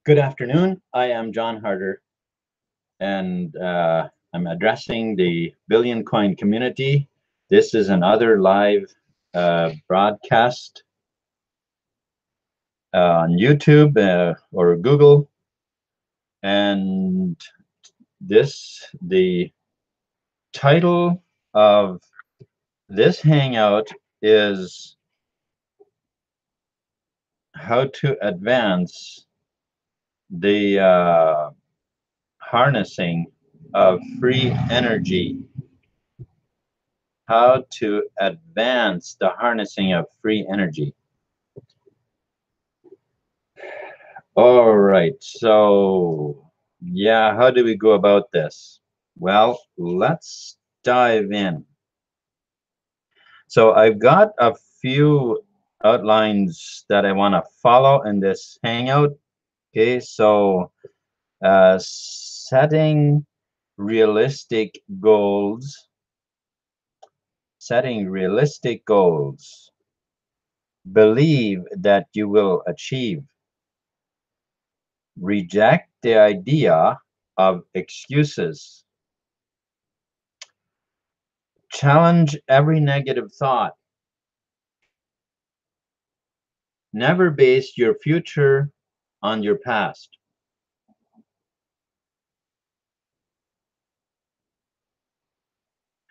Good afternoon. I am John Harder, and I'm addressing the Billion Coin community. This is another live broadcast on YouTube or Google, and the title of this hangout is how to advance the harnessing of free energy. How to advance the harnessing of free energy. All right, so yeah, how do we go about this? Well, let's dive in. So I've got a few outlines that I want to follow in this hangout. Okay, so setting realistic goals. Setting realistic goals. Believe that you will achieve. Reject the idea of excuses. Challenge every negative thought. Never base your future on your past.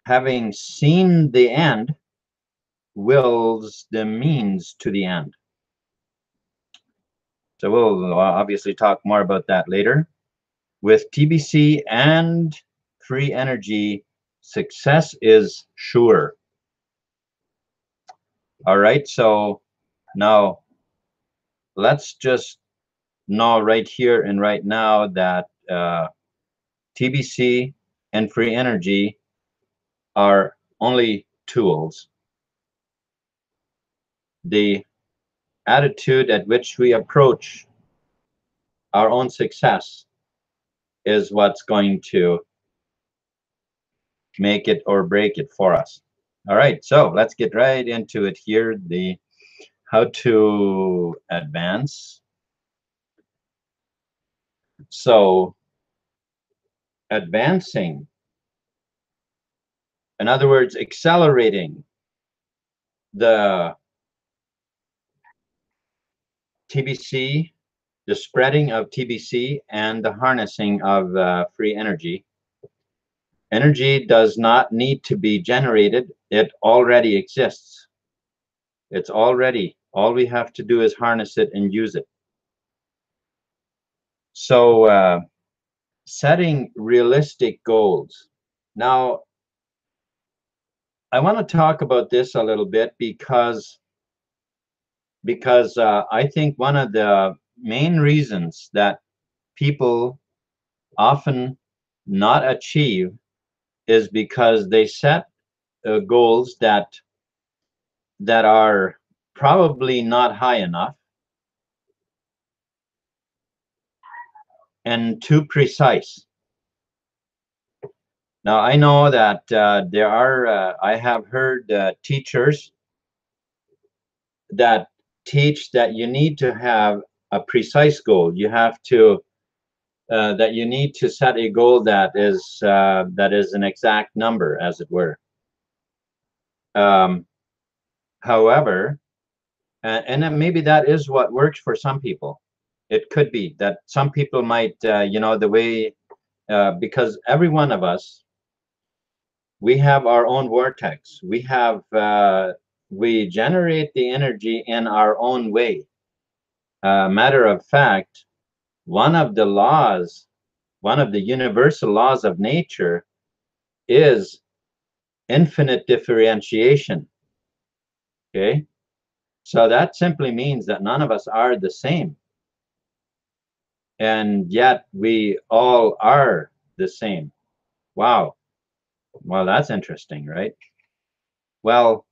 Having seen the end wills the means to the end. So we'll obviously talk more about that later. With TBC and free energy, success is sure. All right, so now let's just know right here and right now that TBC and free energy are only tools. The attitude at which we approach our own success is what's going to make it or break it for us. All right, so let's get right into it here. The how to advance. So advancing, in other words, accelerating the TBC, the spreading of TBC and the harnessing of free energy. Energy does not need to be generated. It already exists. It's already. All we have to do is harness it and use it. So setting realistic goals. Now, I want to talk about this a little bit because I think one of the main reasons that people often not achieve is because they set goals that are probably not high enough and too precise. Now I know that there are I have heard teachers that teach that you need to have a precise goal. You have to that you need to set a goal that is an exact number, as it were. However, and then maybe that is what works for some people. It could be that some people might, the way, because every one of us, we have our own vortex. We generate the energy in our own way. Matter of fact, one of the laws, one of the universal laws of nature is infinite differentiation. Okay. So that simply means that none of us are the same. And yet we all are the same. Wow. Well, that's interesting, right? Well,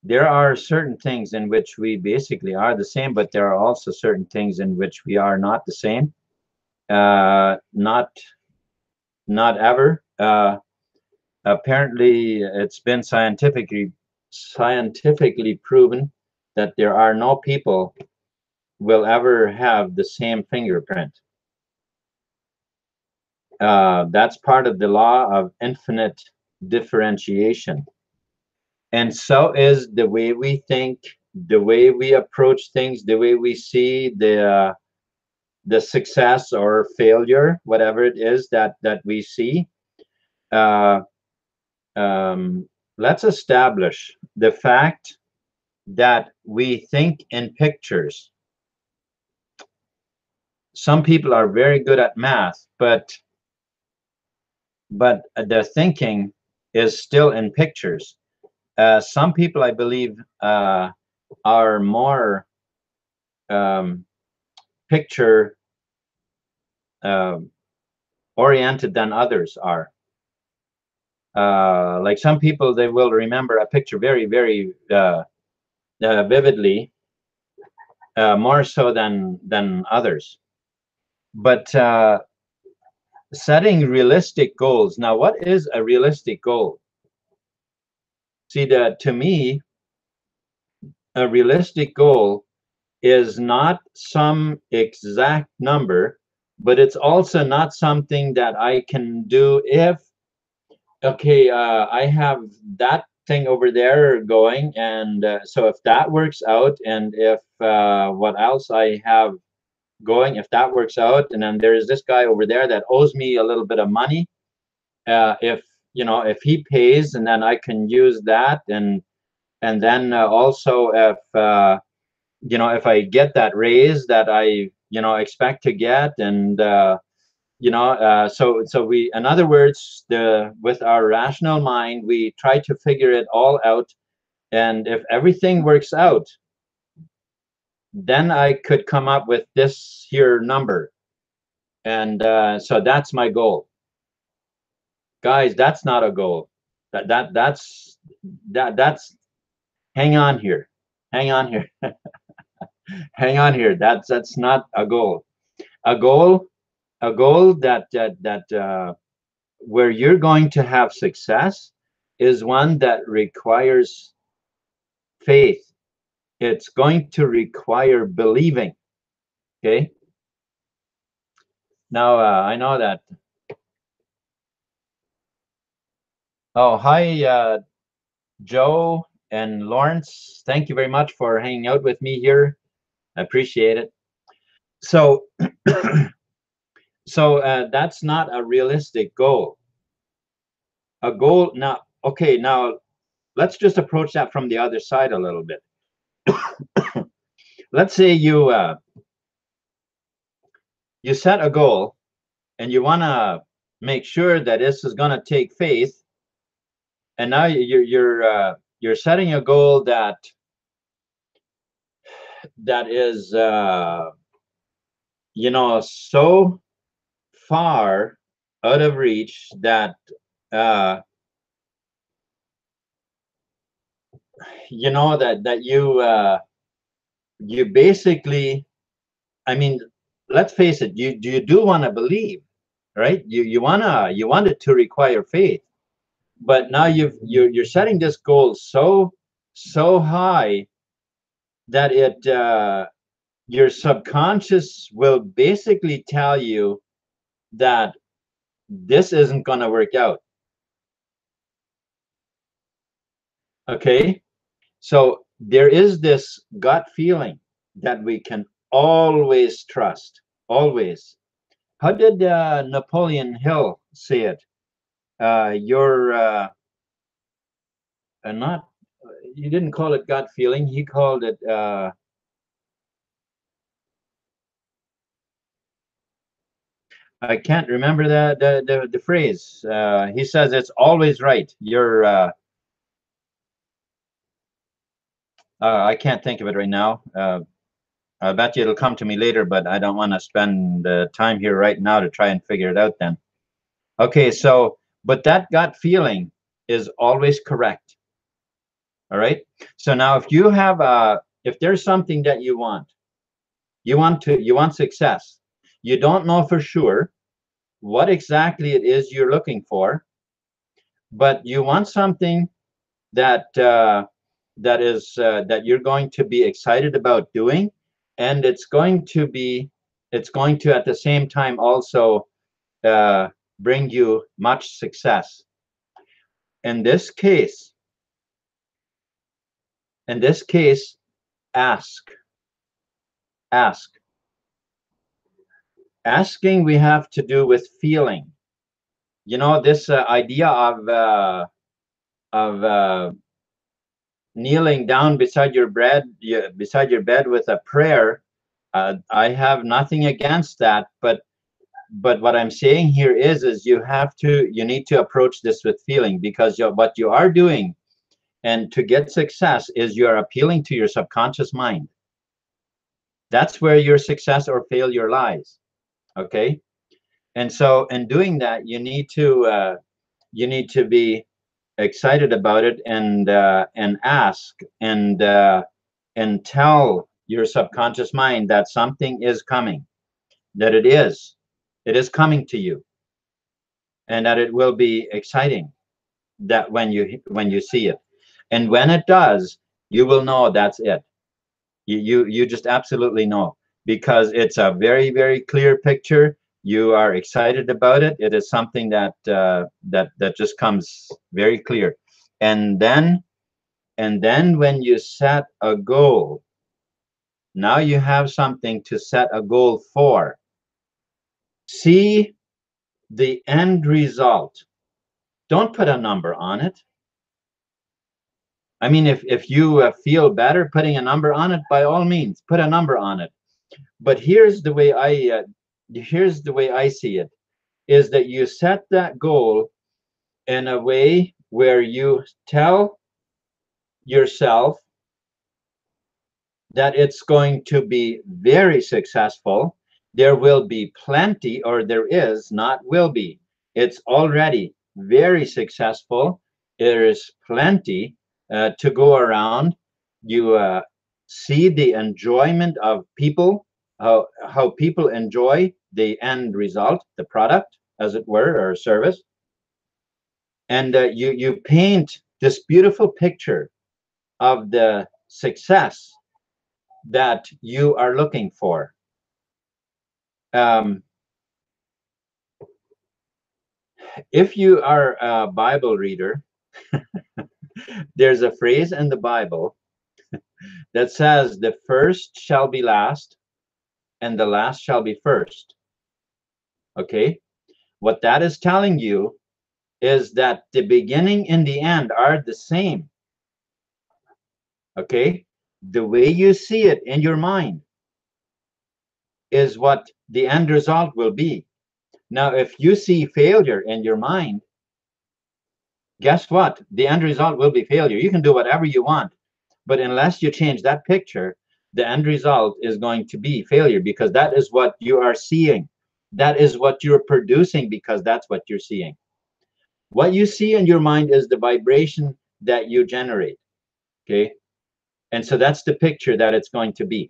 there are certain things in which we basically are the same, but there are also certain things in which we are not the same. Not ever. Apparently, it's been scientifically proven that there are no people will ever have the same fingerprint. That's part of the law of infinite differentiation. And so is the way we think, the way we approach things, the way we see the success or failure, whatever it is that we see. Uh, let's establish the fact that we think in pictures. Some people are very good at math, but the thinking is still in pictures. Some people, I believe, are more picture oriented than others are. Like some people, they will remember a picture very, very vividly, more so than others. But setting realistic goals. Now, what is a realistic goal? See, to me, a realistic goal is not some exact number, but it's also not something that I can do if, okay, I have that thing over there going, and so if that works out, and if what else I have going, if that works out, and then there's this guy over there that owes me a little bit of money, if if he pays, and then I can use that, and then also if if I get that raise that I expect to get, and so we, in other words, with our rational mind, we try to figure it all out, and if everything works out, then I could come up with this here number, and so that's my goal. Guys, that's not a goal. That's hang on here, hang on here. Hang on here. That's not a goal. A goal that where you're going to have success is one that requires faith. It's going to require believing. Okay. Now I know that. Oh, hi, Joe and Lawrence. Thank you very much for hanging out with me here. I appreciate it. So, that's not a realistic goal. A goal now. Okay, now let's just approach that from the other side a little bit. Let's say you set a goal, and you want to make sure that this is going to take faith, and now you're setting a goal that is so far out of reach that you basically, I mean, let's face it, you do want to believe, right? You want it to require faith, but now you're setting this goal so high that your subconscious will basically tell you that this isn't going to work out. Okay, so there is this gut feeling that we can always trust. Always. How did Napoleon Hill say it? You're not. He didn't call it gut feeling. He called it. I can't remember the phrase. He says it's always right. You're. I can't think of it right now. I bet you it'll come to me later, but I don't want to spend the time here right now to try and figure it out then. Okay, so, but that gut feeling is always correct. All right. So now if you have if there's something that you want success, you don't know for sure what exactly it is you're looking for, but you want something that that you're going to be excited about doing, and it's going to at the same time also bring you much success. In this case, ask. Asking we have to do with feeling. You know, this idea of kneeling down beside your bed with a prayer. I have nothing against that, but what I'm saying here is you need to approach this with feeling, because what you are doing, and to get success, is you're appealing to your subconscious mind. That's where your success or failure lies. Okay, and so in doing that, you need to be excited about it, and ask, and tell your subconscious mind that something is coming, that it is coming to you, and that it will be exciting, that when you see it, and when it does, you will know that's it. You just absolutely know, because it's a very, very clear picture. You are excited about it. It is something that that just comes very clear. And then when you set a goal, now you have something to set a goal for. See the end result. Don't put a number on it. I mean, if you feel better putting a number on it, by all means, put a number on it. But here's the way I see it, is that you set that goal in a way where you tell yourself that it's going to be very successful. There will be plenty, or there is, not will be. It's already very successful. There is plenty to go around. You see the enjoyment of people, how people enjoy the end result, the product, as it were, or service. And you paint this beautiful picture of the success that you are looking for. If you are a Bible reader, there's a phrase in the Bible that says, the first shall be last and the last shall be first. Okay, what that is telling you is that the beginning and the end are the same. Okay, the way you see it in your mind is what the end result will be. Now, if you see failure in your mind, guess what? The end result will be failure. You can do whatever you want, but unless you change that picture, the end result is going to be failure, because that is what you are seeing. That is what you're producing, because that's what you're seeing. What you see in your mind is the vibration that you generate. Okay, and so that's the picture that it's going to be.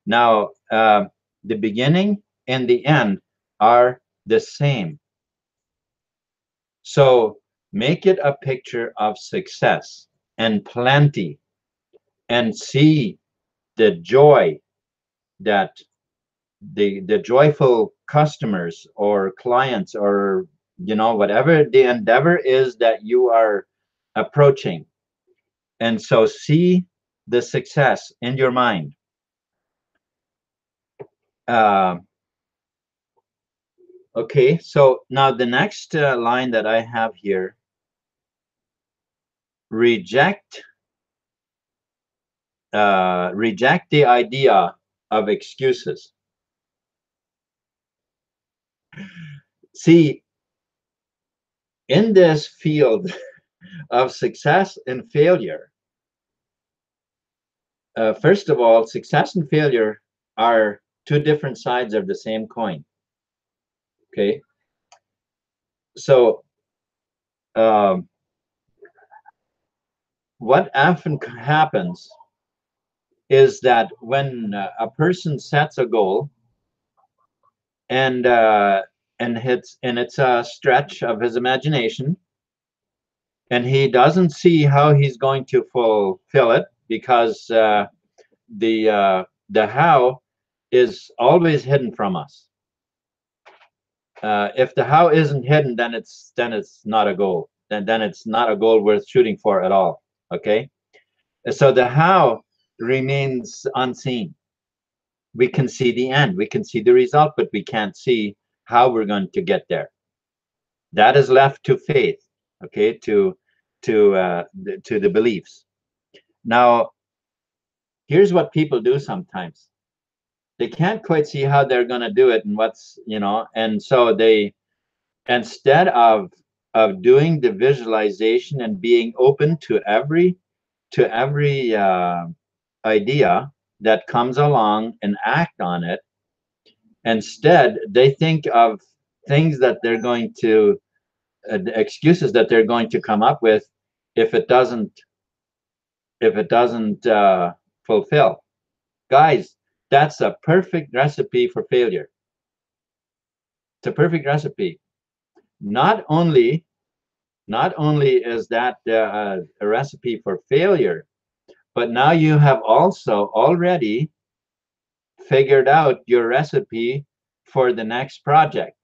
Now, the beginning and the end are the same. So make it a picture of success and plenty, and see the joy that the joyful customers or clients, or whatever the endeavor is that you are approaching. And so see the success in your mind. Okay, so now the next line that I have here: reject the idea of excuses. See, in this field of success and failure, first of all, success and failure are two different sides of the same coin. Okay, so what often happens is that when a person sets a goal, and it's a stretch of his imagination, and he doesn't see how he's going to fulfill it, because the how is always hidden from us. If the how isn't hidden, then it's not a goal. Then it's not a goal worth shooting for at all. Okay, so the how remains unseen. We can see the end, we can see the result, but we can't see how we're going to get there. That is left to faith. Okay, to the beliefs. Now, here's what people do sometimes. They can't quite see how they're going to do it and what's, and so they, instead of doing the visualization and being open to every idea that comes along and act on it, instead they think of things that they're going to the excuses that they're going to come up with if it doesn't fulfill. Guys, that's a perfect recipe for failure. It's a perfect recipe. Not only is that a recipe for failure, but now you have also already figured out your recipe for the next project.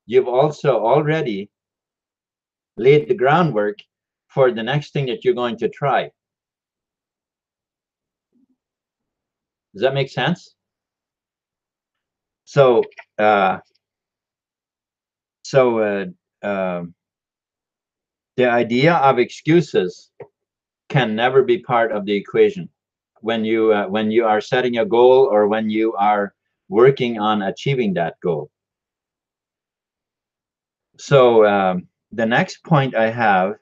You've also already laid the groundwork for the next thing that you're going to try. Does that make sense? So, the idea of excuses can never be part of the equation when you are setting a goal or when you are working on achieving that goal. So the next point I have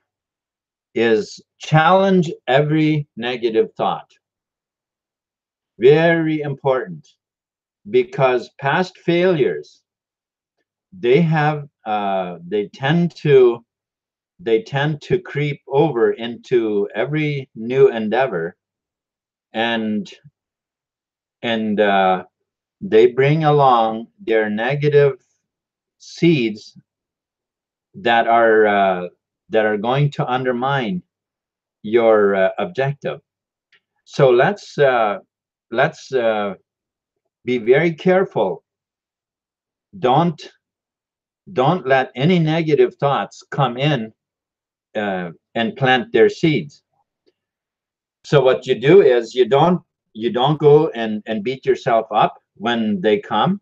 is challenge every negative thought. Very important, because past failures, they tend to creep over into every new endeavor, and they bring along their negative seeds that are going to undermine your objective. So let's be very careful. Don't let any negative thoughts come in and plant their seeds. So what you do is you don't go and beat yourself up when they come,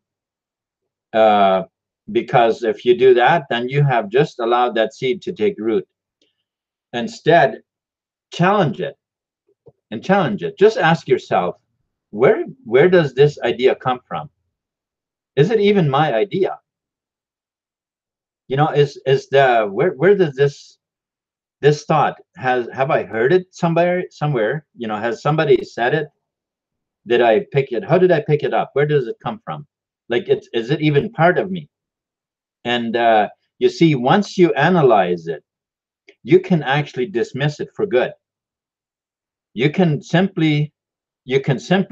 because if you do that, then you have just allowed that seed to take root. Instead, challenge it. Just ask yourself, where does this idea come from? Is it even my idea? Is the where does this thought, have I heard it somewhere? Has somebody said it? Did I pick it? How did I pick it up? Where does it come from? Like, is it even part of me? And you see, once you analyze it, you can actually dismiss it for good. You can simply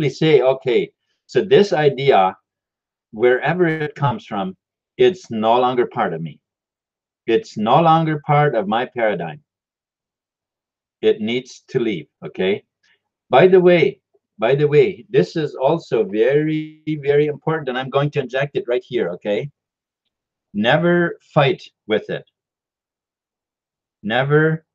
say, okay, so this idea, wherever it comes from, it's no longer part of me. It's no longer part of my paradigm. It needs to leave. Okay. By the way, this is also very, very important, and I'm going to inject it right here. Okay. Never fight with it. Never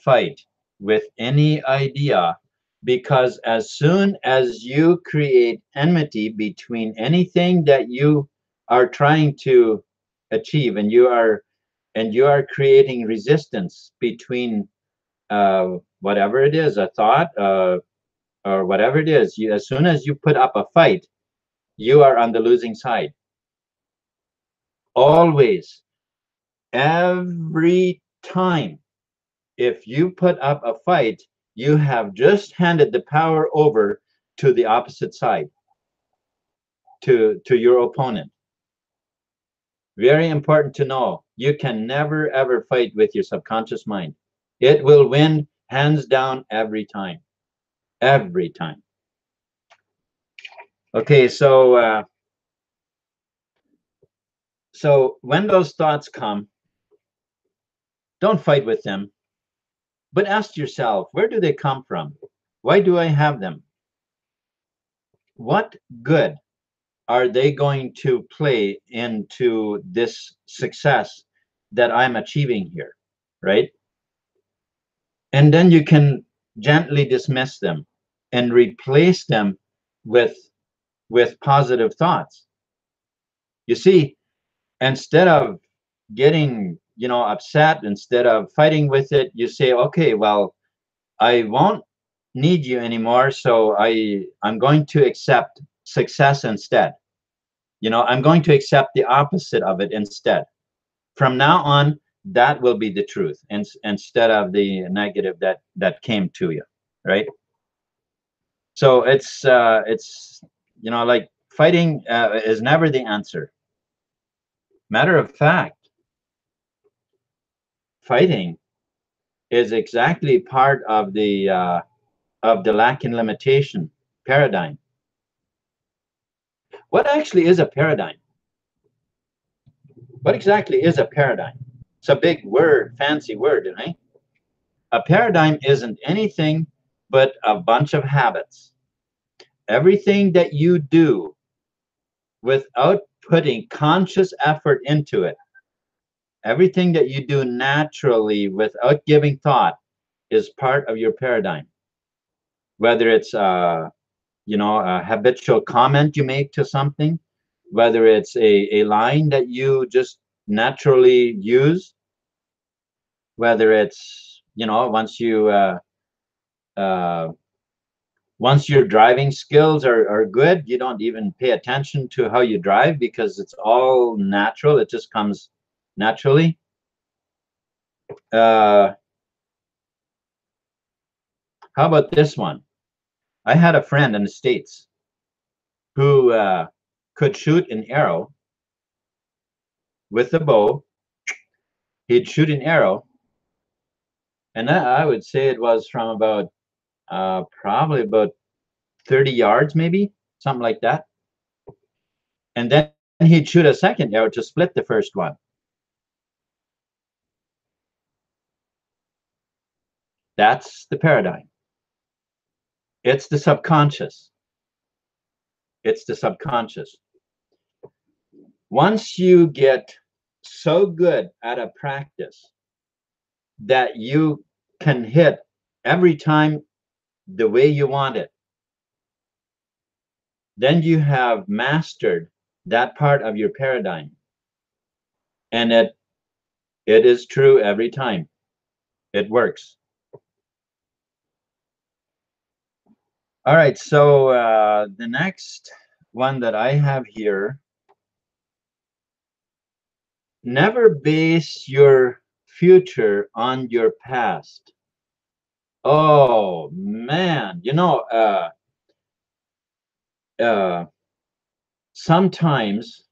fight with any idea, because as soon as you create enmity between anything that you are trying to achieve, and you are creating resistance between whatever it is, a thought, or whatever it is, as soon as you put up a fight, you are on the losing side. Always, every time, if you put up a fight, you have just handed the power over to the opposite side, to your opponent. Very important to know. You can never ever fight with your subconscious mind. It will win hands down every time. Every time. Okay, so when those thoughts come, don't fight with them, but ask yourself, where do they come from? Why do I have them? What good are they going to play into this success that I'm achieving here, right? And then you can gently dismiss them and replace them with positive thoughts. You see, instead of getting, upset, instead of fighting with it, you say, okay, well, I won't need you anymore, so I'm going to accept success instead. I'm going to accept the opposite of it instead. From now on, that will be the truth, instead of the negative that came to you, right? So it's like fighting is never the answer. Matter of fact, fighting is exactly part of the lack and limitation paradigm. What actually is a paradigm? What exactly is a paradigm? It's a big word, fancy word, right? A paradigm isn't anything but a bunch of habits. Everything that you do without putting conscious effort into it, everything that you do naturally without giving thought, is part of your paradigm. Whether it's a habitual comment you make to something, whether it's a line that you just naturally use, whether it's uh, once your driving skills are good, you don't even pay attention to how you drive because it's all natural. It just comes naturally. How about this one? I had a friend in the States who could shoot an arrow with a bow. He'd shoot an arrow, and I would say it was from about probably about 30 yards, maybe something like that. And then he'd shoot a second arrow to split the first one. That's the paradigm. It's the subconscious. It's the subconscious. Once you get so good at a practice that you can hit every time the way you want it, then you have mastered that part of your paradigm. And it is true every time. It works. All right, so the next one that I have here: never base your future on your past. Oh man, uh, sometimes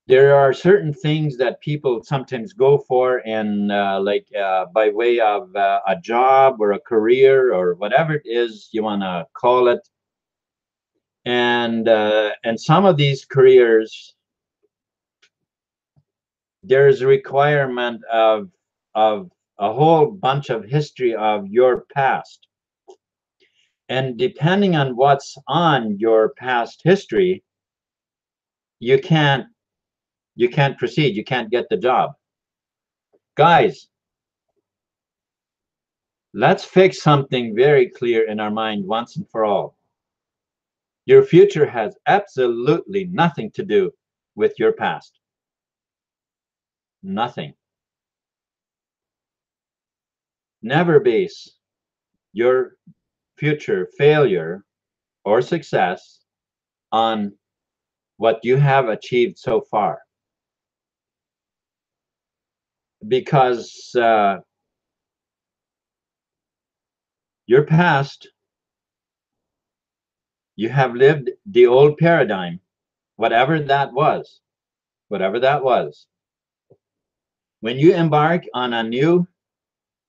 there are certain things that people sometimes go for, and by way of a job or a career or whatever it is you want to call it. And some of these careers, there's a requirement of a whole bunch of history of your past. And depending on what's on your past history, you can't proceed, you can't get the job. Guys, let's fix something very clear in our mind once and for all. Your future has absolutely nothing to do with your past. Nothing. Never base your future failure or success on what you have achieved so far. Because your past, you have lived the old paradigm, whatever that was. Whatever that was. When you embark on a new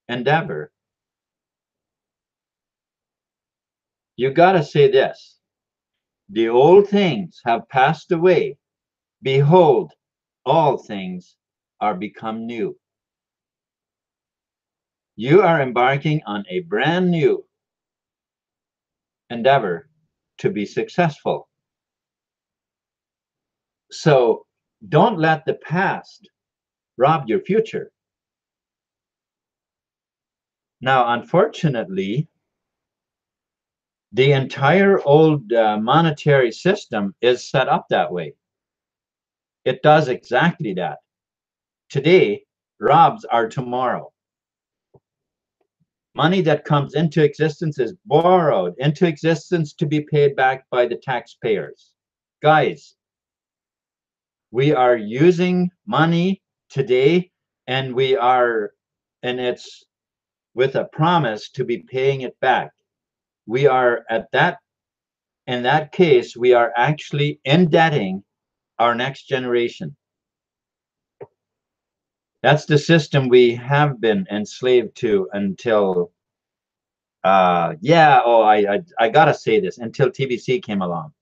endeavor, you got to say this: the old things have passed away. Behold, all things are become new. You are embarking on a brand new endeavor to be successful. So don't let the past rob your future. Now, unfortunately, the entire old monetary system is set up that way. It does exactly that. Today robs our tomorrow. Money that comes into existence is borrowed into existence to be paid back by the taxpayers. Guys, we are using money today, and it's with a promise to be paying it back. We are in that case, we are actually indebting our next generation. That's the system we have been enslaved to until yeah, oh, I gotta say this, until TBC came along.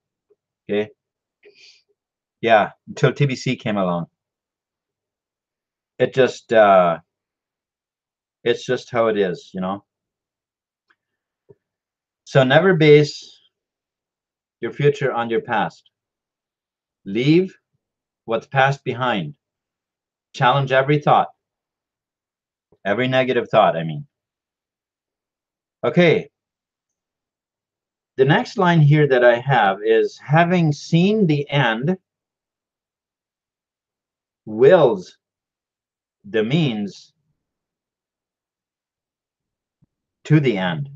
Okay. Yeah, until TBC came along. It just it's just how it is, you know. So never base your future on your past. Leave what's past behind. Challenge every thought, every negative thought, I mean. Okay. The next line here that I have is, having seen the end wills the means to the end. Does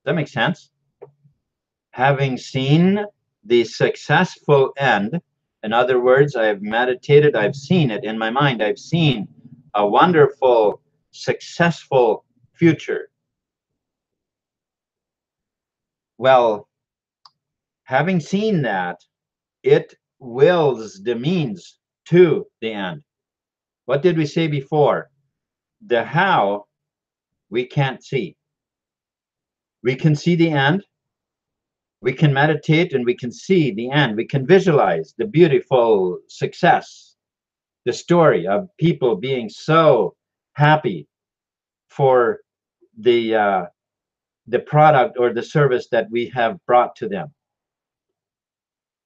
that make sense? Having seen the successful end, in other words, I've meditated, I've seen it in my mind, I've seen a wonderful, successful future. Well, having seen that, it wills the means to the end. What did we say before? The how we can't see. We can see the end. We can meditate and we can see the end. We can visualize the beautiful success, the story of people being so happy for the product or the service that we have brought to them.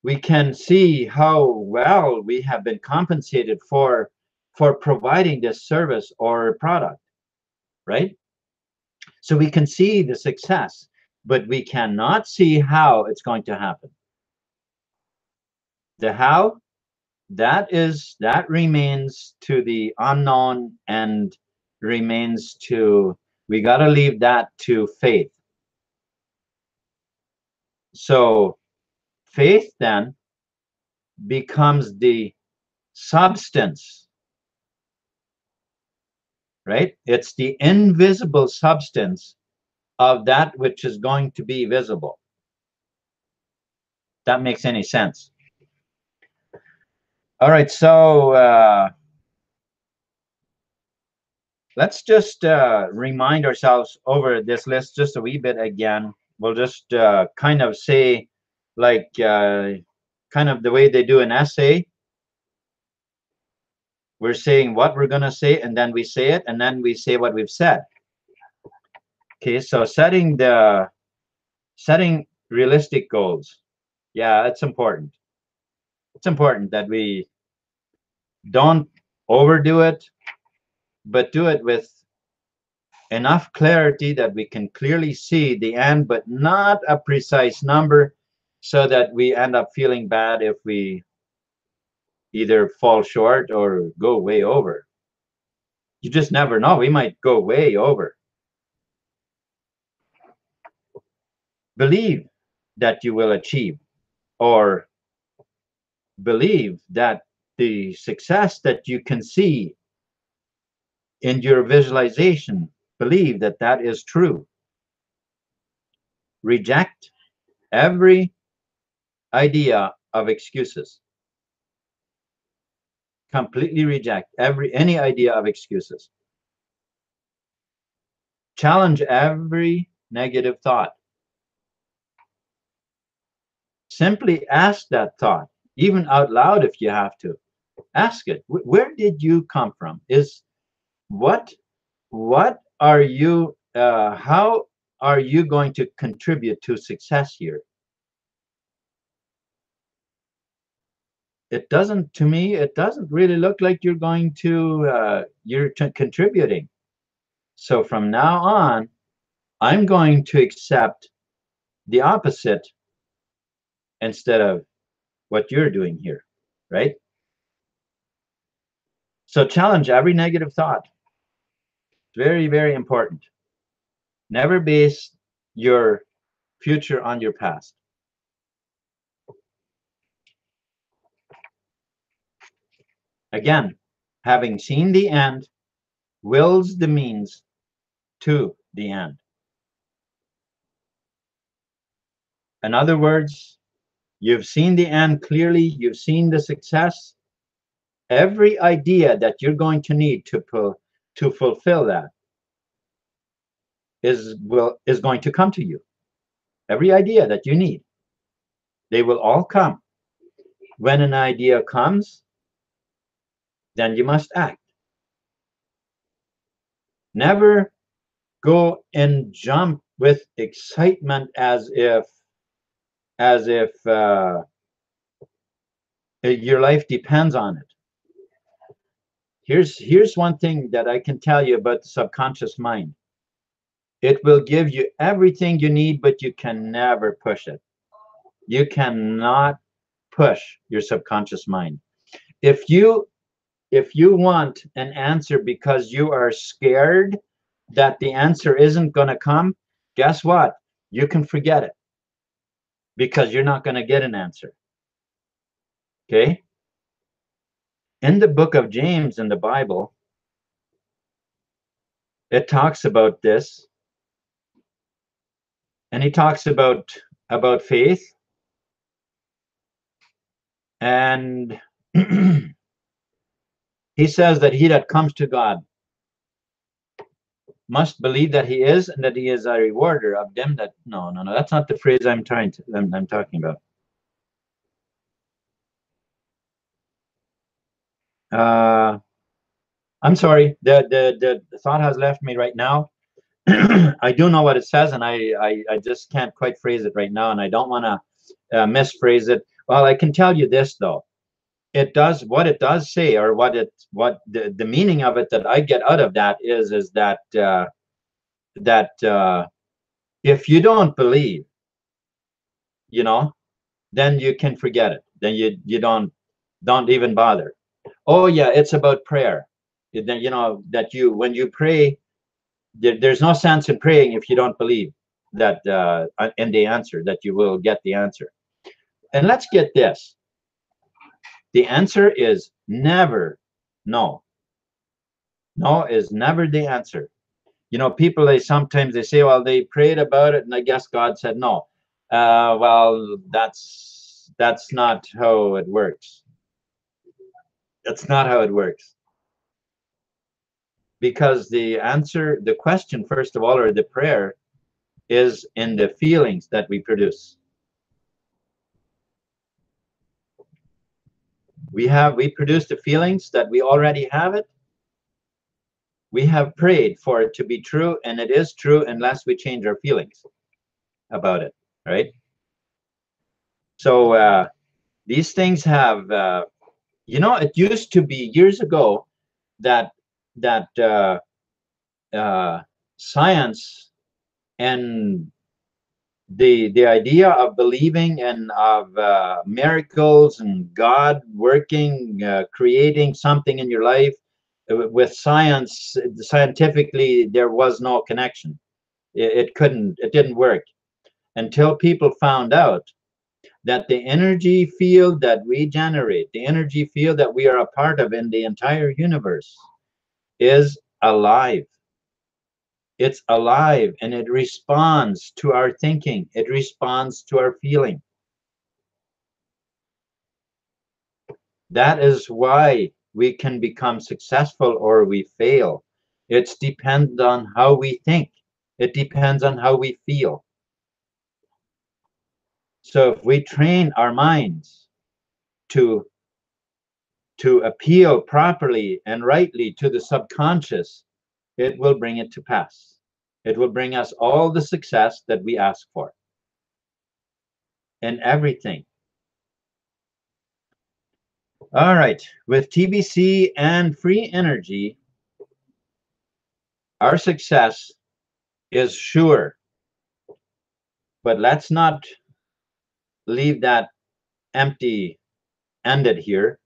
We can see how well we have been compensated for providing this service or product, right? So we can see the success, but we cannot see how it's going to happen. The how, that remains to the unknown, and remains to, we got to leave that to faith. So faith then becomes the substance, right? It's the invisible substance of that which is going to be visible. That makes any sense? All right, so let's just remind ourselves over this list just a wee bit again. We'll just kind of say, like, kind of the way they do an essay. We're saying what we're going to say, and then we say it, and then we say what we've said. Okay, so setting realistic goals. Yeah, it's important. It's important that we don't overdo it, but do it with enough clarity that we can clearly see the end, but not a precise number, so that we end up feeling bad if we either fall short or go way over. You just never know. We might go way over. Believe that you will achieve, or believe that the success that you can see in your visualization, believe that that is true. Reject every idea of excuses. Completely reject any idea of excuses. Challenge every negative thought. Simply ask that thought, even out loud if you have to. Ask it. Where did you come from? What are you, how are you going to contribute to success here? it doesn't, to me, it doesn't really look like you're going to, you're contributing. So from now on, I'm going to accept the opposite instead of what you're doing here, right? So challenge every negative thought. Very, very important. Never base your future on your past. Again, having seen the end wills the means to the end. In other words, you've seen the end clearly, you've seen the success. Every idea that you're going to need to fulfill that is going to come to you. Every idea that you need, they will all come. When an idea comes, then you must act. Never go and jump with excitement as if your life depends on it. Here's one thing that I can tell you about the subconscious mind. It will give you everything you need, but you can never push it. You cannot push your subconscious mind. If you want an answer because you are scared that the answer isn't going to come, guess what? You can forget it, because you're not going to get an answer. Okay? In the book of James in the Bible, it talks about this, and he talks about faith, and he says that he that comes to God must believe that he is, and that he is a rewarder of them that no, that's not the phrase I'm talking about. I'm sorry, the thought has left me right now. I do know what it says, and I just can't quite phrase it right now, and I don't want to misphrase it. Well, I can tell you this though. It does what it does say, or what the meaning of it that I get out of that is that if you don't believe, then you can forget it. Then you don't even bother. Oh yeah, it's about prayer. Then that when you pray, there's no sense in praying if you don't believe that in the answer, that you will get the answer. And let's get this. The answer is never no. No is never the answer. People, they sometimes say, well, they prayed about it and I guess God said no. Well, that's not how it works. That's not how it works. Because the answer, the question, first of all, or the prayer, is in the feelings that we produce. We produce the feelings that we already have it. We have prayed for it to be true, and it is true unless we change our feelings about it, right? So these things have, it used to be years ago that science and the idea of believing and of miracles and God working, creating something in your life, with science, scientifically, there was no connection. It didn't work until people found out that the energy field that we generate, the energy field that we are a part of in the entire universe, is alive. It's alive, and it responds to our thinking. It responds to our feeling. That is why we can become successful or we fail. It's depends on how we think. It depends on how we feel. So if we train our minds to appeal properly and rightly to the subconscious, it will bring it to pass. It will bring us all the success that we ask for in everything. All right, with TBC and free energy, our success is sure. But let's not leave that empty ended here,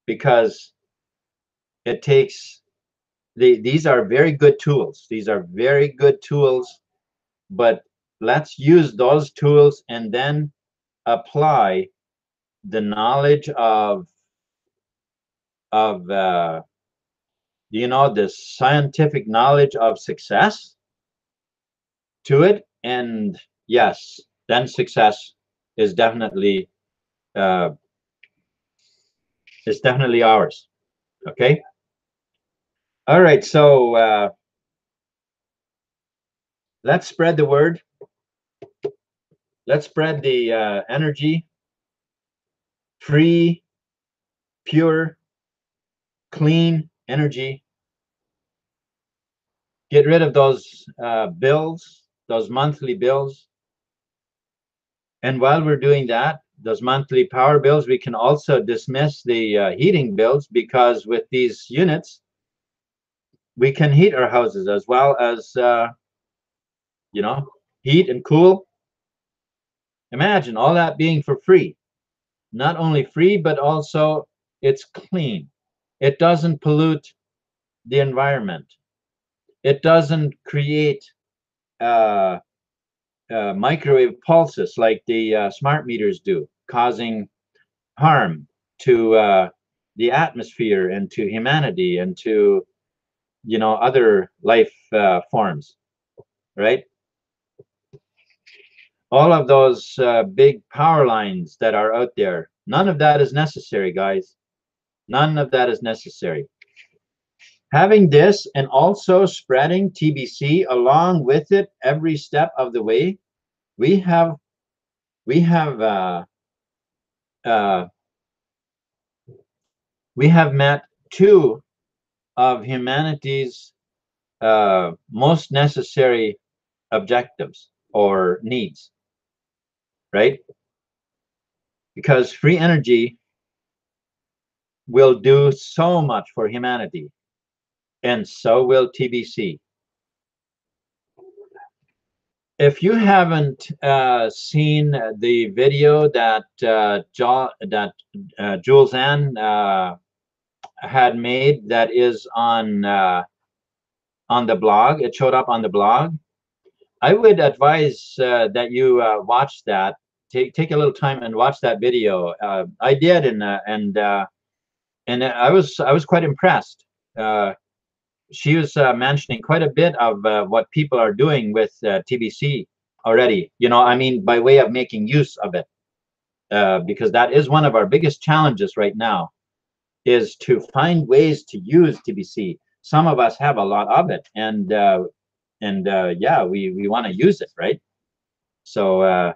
because it takes these are very good tools. These are very good tools, but let's use those tools and then apply the knowledge of you know, the scientific knowledge of success to it, and yes, then success is definitely uh, ours. Okay. All right. So let's spread the word. Let's spread the energy. Free, pure, clean energy. Get rid of those bills, those monthly bills. And while we're doing that, those monthly power bills, we can also dismiss the heating bills, because with these units, we can heat our houses as well as, you know, heat and cool. Imagine all that being for free. Not only free, but also it's clean. It doesn't pollute the environment. It doesn't create microwave pulses like the smart meters do, causing harm to the atmosphere and to humanity and to, you know, other life forms, right? All of those big power lines that are out there, none of that is necessary, guys. None of that is necessary. Having this and also spreading TBC along with it every step of the way, we have we have uh, uh, we have met two of humanity's most necessary objectives or needs, right? Because free energy will do so much for humanity, and so will TBC. If you haven't seen the video that Jules Ann had made, that is on the blog, it showed up on the blog. I would advise that you watch that. Take a little time and watch that video. I did, and I was quite impressed. She was mentioning quite a bit of what people are doing with TBC already. You know, I mean, by way of making use of it, because that is one of our biggest challenges right now, is to find ways to use TBC. Some of us have a lot of it, and yeah, we want to use it, right? So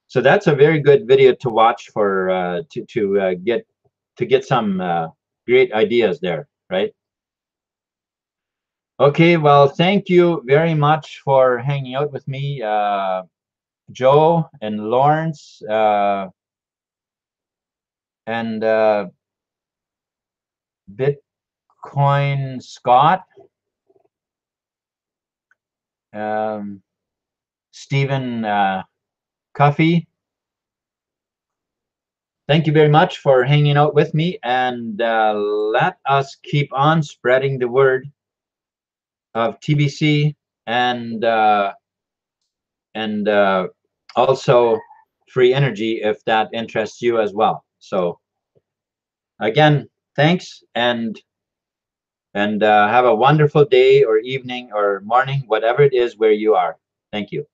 so that's a very good video to watch for to get some great ideas there, right? Okay, well, thank you very much for hanging out with me, Joe and Lawrence, and Bitcoin Scott, Stephen Cuffey. Thank you very much for hanging out with me, and let us keep on spreading the word of TBC and also free energy, if that interests you as well. So again, thanks, and have a wonderful day or evening or morning, whatever it is where you are. Thank you.